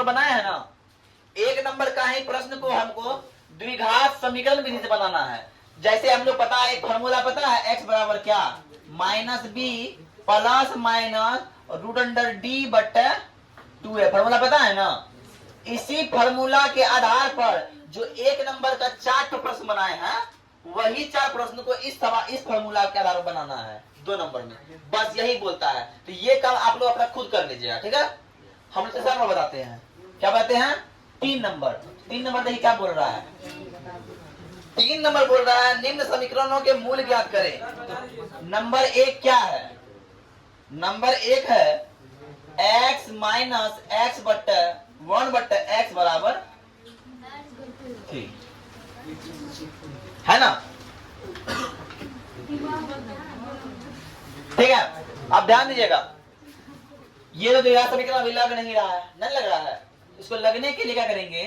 बनाए हैं ना, 1 नंबर का ही प्रश्न को हमको द्विघात समीकरण विधि से बनाना है। जैसे हम लोग पता है, एक फॉर्मूला पता है, x बराबर क्या, minus b plus minus root under D बट्टे 2 है, फॉर्मूला पता है ना। इसी फॉर्मूला के आधार पर जो 1 नंबर का 4 प्रश्न बनाए हैं, वही 4 प्रश्न को इस फॉर्मूला के आधार पर बनाना है 2 नंबर में, बस यही बोलता है। तो ये काम आप लोग अपना खुद कर लीजिएगा, ठीक है। हम लोग सर बताते हैं, क्या बताते हैं, 3 नंबर देखिए क्या बोल रहा है। 3 नंबर बोल रहा है निम्न समीकरणों के मूल ज्ञात करें। तो नंबर 1 क्या है, नंबर 1 है x माइनस एक्स बट्टे 1 बट्टे एक्स बराबर 3, है ना। ठीक है, अब ध्यान दीजिएगा, ये तो द्विघात समीकरण अभी लग नहीं रहा है, नहीं लग रहा है। इसको लगने के लिए क्या करेंगे,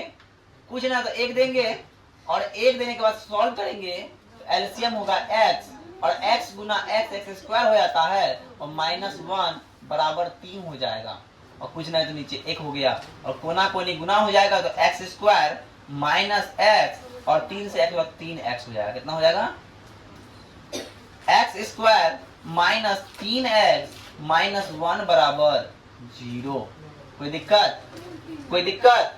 कुछ ना तो 1 देंगे और 1 देने के बाद सॉल्व करेंगे, तो एलसीएम होगा x और x गुना x स्क्वायर हो जाता है और -1 बराबर 3 हो जाएगा, और कुछ नहीं तो नीचे 1 हो गया और कोना कोनी गुना हो जाएगा, तो x स्क्वायर माइनस x और 3 से x 3x हो जाएगा। कितना हो जाएगा, x square minus 3x minus 1 बराबर 0। कोई दिक्कत।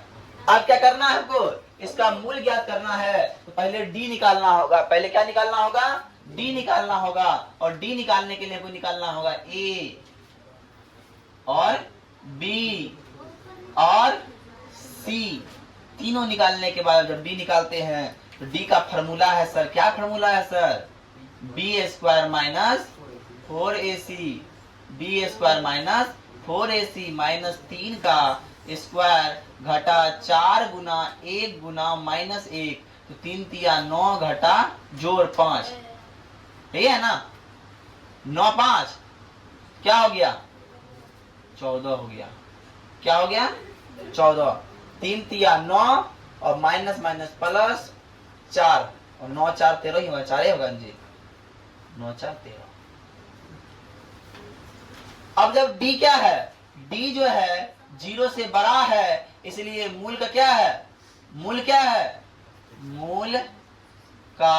अब क्या करना है हमको, इसका मूल ज्ञात करना है। तो पहले d निकालना होगा, पहले क्या निकालना होगा, d निकालना होगा, और d निकालने के लिए हमको निकालना होगा a और b और c। तीनों निकालने के बाद जब d निकालते हैं तो d का फॉर्मूला है सर, क्या फॉर्मूला है sir, b square minus 4ac, b square minus 4ac minus 3 का स्क्वायर घटा 4 गुना 1 गुना -1, तो 3 तिया 9 घटा जोड़ 5, ठीक है ना। 9 5 क्या हो गया, 14 हो गया। क्या हो गया, 14। 3 तिया 9 और माइनस माइनस प्लस 4, और 9 4 13 ही होगा, 4 ही होगा जी, 9 4 13। अब जब d क्या है, d जो है 0 से बड़ा है, इसलिए मूल का क्या है, मूल क्या है, मूल का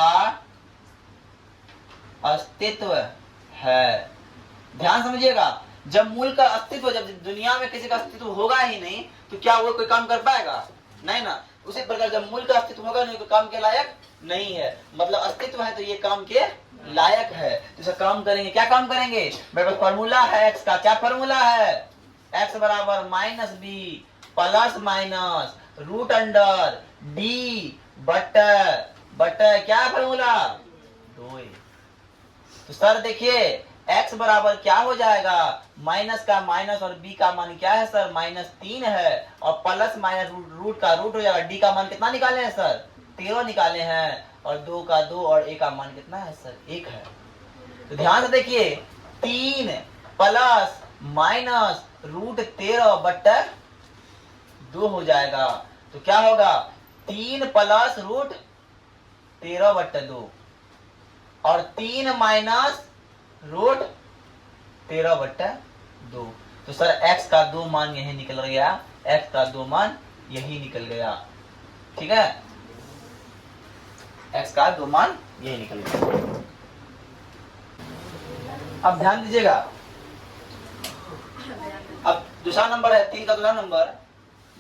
अस्तित्व है। ध्यान समझिएगा, जब मूल का अस्तित्व, जब दुनिया में किसी का अस्तित्व होगा ही नहीं तो क्या वो कोई काम कर पाएगा, नहीं ना। उसी प्रकार जब मूल का अस्तित्व होगा नहीं तो काम के लायक नहीं है, मतलब अस्तित्व है तो ये काम के लायक है, तो इसे काम करेंगे। क्या काम करेंगे, मेरे पास फॉर्मूला है x का, क्या फॉर्मूला है, x बराबर minus b plus minus root under D बट्टे क्या फॉर्मूला 2। तो सर देखिए x बराबर क्या हो जाएगा, माइनस का माइनस और b का मान क्या है सर, -3 है, और प्लस माइनस रूट का रूट हो जाएगा। d का मान कितना निकाले हैं सर, 13 निकाले हैं, और 2 का 2 और a का मान कितना है सर, 1 है। तो ध्यान से देखिए, 3 प्लस माइनस रूट 13 बट्टे 2 हो जाएगा। तो क्या होगा, 3 प्लस रूट 13 बट्टे 2 और 3 माइनस रूट 13 बट्टे 2। तो सर x का 2 मान यही निकल गया, x का 2 मान यही निकल गया, ठीक है, x का 2 मान यही निकल गया। अब ध्यान दीजिएगा, अब दूसरा नंबर है 3 का दूसरा नंबर,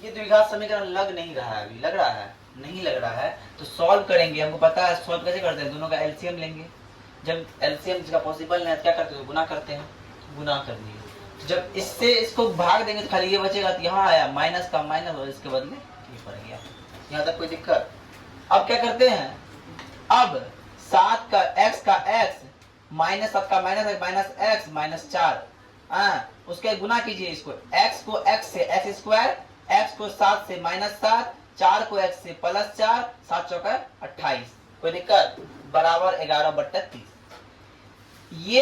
ये द्विघात समीकरण लग नहीं रहा है, अभी लग रहा है, नहीं लग रहा है, तो सॉल्व करेंगे। हमको पता है सॉल्व कैसे करते हैं, दोनों का एलसीएम लेंगे। जब एलसीएम जिसका पॉसिबल नहीं है क्या करते हो, गुना करते हैं, गुना कर दिए। तो जब इससे इसको भाग देंगे तो खाली ये बचेगा, तो यहाँ आया माइनस का माइनस और इसके बदले ये पड़ गया। यहाँ तक कोई दिक्कत। अब क्या करते हैं, अब 7 का x का x माइनस 7 का माइनस x माइनस 4, उसके गुना कीजिए इसको, x को x से x स्क्वायर, x को 7 से -7, 4 को x से +4, 7 चौका 28। कोई दिक्कत, बराबर 11 बट्टे 30। ये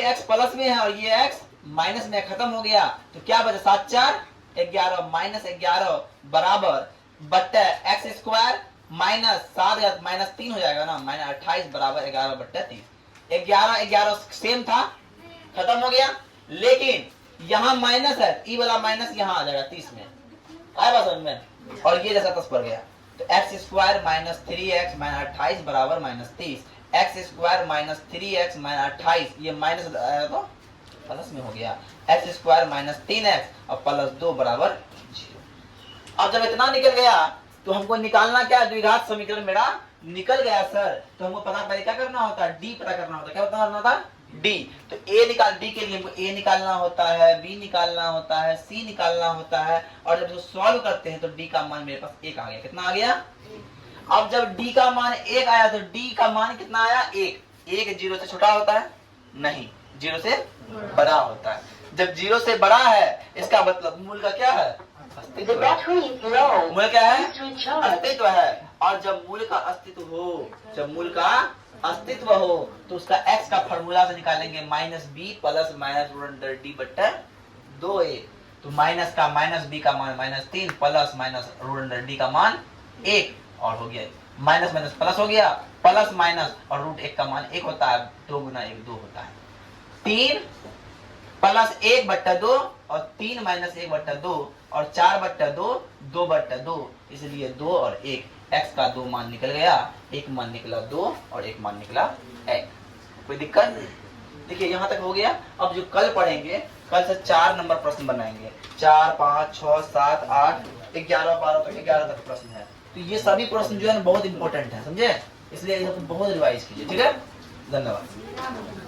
x प्लस में है और ये x माइनस में खत्म हो गया, तो क्या बचा, 7 4 11 माइनस 11 बराबर बट्टे x स्क्वायर माइनस 7 माइनस 3 हो जाएगा ना, -28 बराबर 11 बट्टे 30। 11 11 सेम था, खत्म हो गया, लेकिन यहाँ माइनस है, ई वाला माइनस यहाँ आ जाएगा 30 में, आया बात समझ में। और ये जैसा तस पर गया तो x square minus 3x minus 28 बराबर minus 30, x square minus 3x minus 28 ये माइनस आया तो प्लस में हो गया, एक्स स्क्वायर माइनस 3x और प्लस 2 बराबर 0। अब जब इतना निकल गया तो हमको निकालना क्या, द्विघात समीकरण मेरा निकल गया सर, तो हमको पता पहले क्या करना होता है, डी पता करना होता है। क्या पता करना होता है, डी। तो ए निकाल, डी के लिए हमको ए निकालना होता है, बी निकालना होता है, सी निकालना होता है, और जब सॉल्व करते हैं तो डी का मान मेरे पास 1 आ गया। कितना आ गया, अब जब डी का मान 1 आया तो डी का मान कितना आया, 1। 1 0 से छोटा होता है नहीं, 0 से बड़ा होता है। जब 0 से बड़ा है इसका मतलब मूल का क्या है, अस्तित्व है। मूल क्या है, अस्तित्व है। और जब मूल का अस्तित्व हो, जब मूल का अस्तित्व हो तो उसका x का फॉर्मूला से निकालेंगे minus b plus minus root under D बट्टा 2a। तो माइनस का माइनस बी का मान minus 3 plus minus root under D का मान 1 और हो गया माइनस माइनस प्लस हो गया, प्लस माइनस और रूट 1 का मान 1 होता है, 2 गुना 1 2 होता है। 3 प्लस 1 बट्टा 2 और 3 माइनस 1 बट्टा 2 और 4 बट्टा 2 2 बट्टा 2, इसलिए 2 और 1 x का 2 मान निकल गया, एक मान निकला 2 और एक मान निकला 1। कोई दिक्कत, देखिए यहाँ तक हो गया। अब जो कल पढ़ेंगे, कल से 4 नंबर प्रश्न बनाएंगे, 4 5 6 7 8 11 12 तक 11 तक प्रश्न है। तो ये सभी प्रश्न जो है बहुत इंपॉर्टेंट है, समझे, इसलिए ये बहुत रिवाइज कीजिए, ठीक है। धन्यवाद।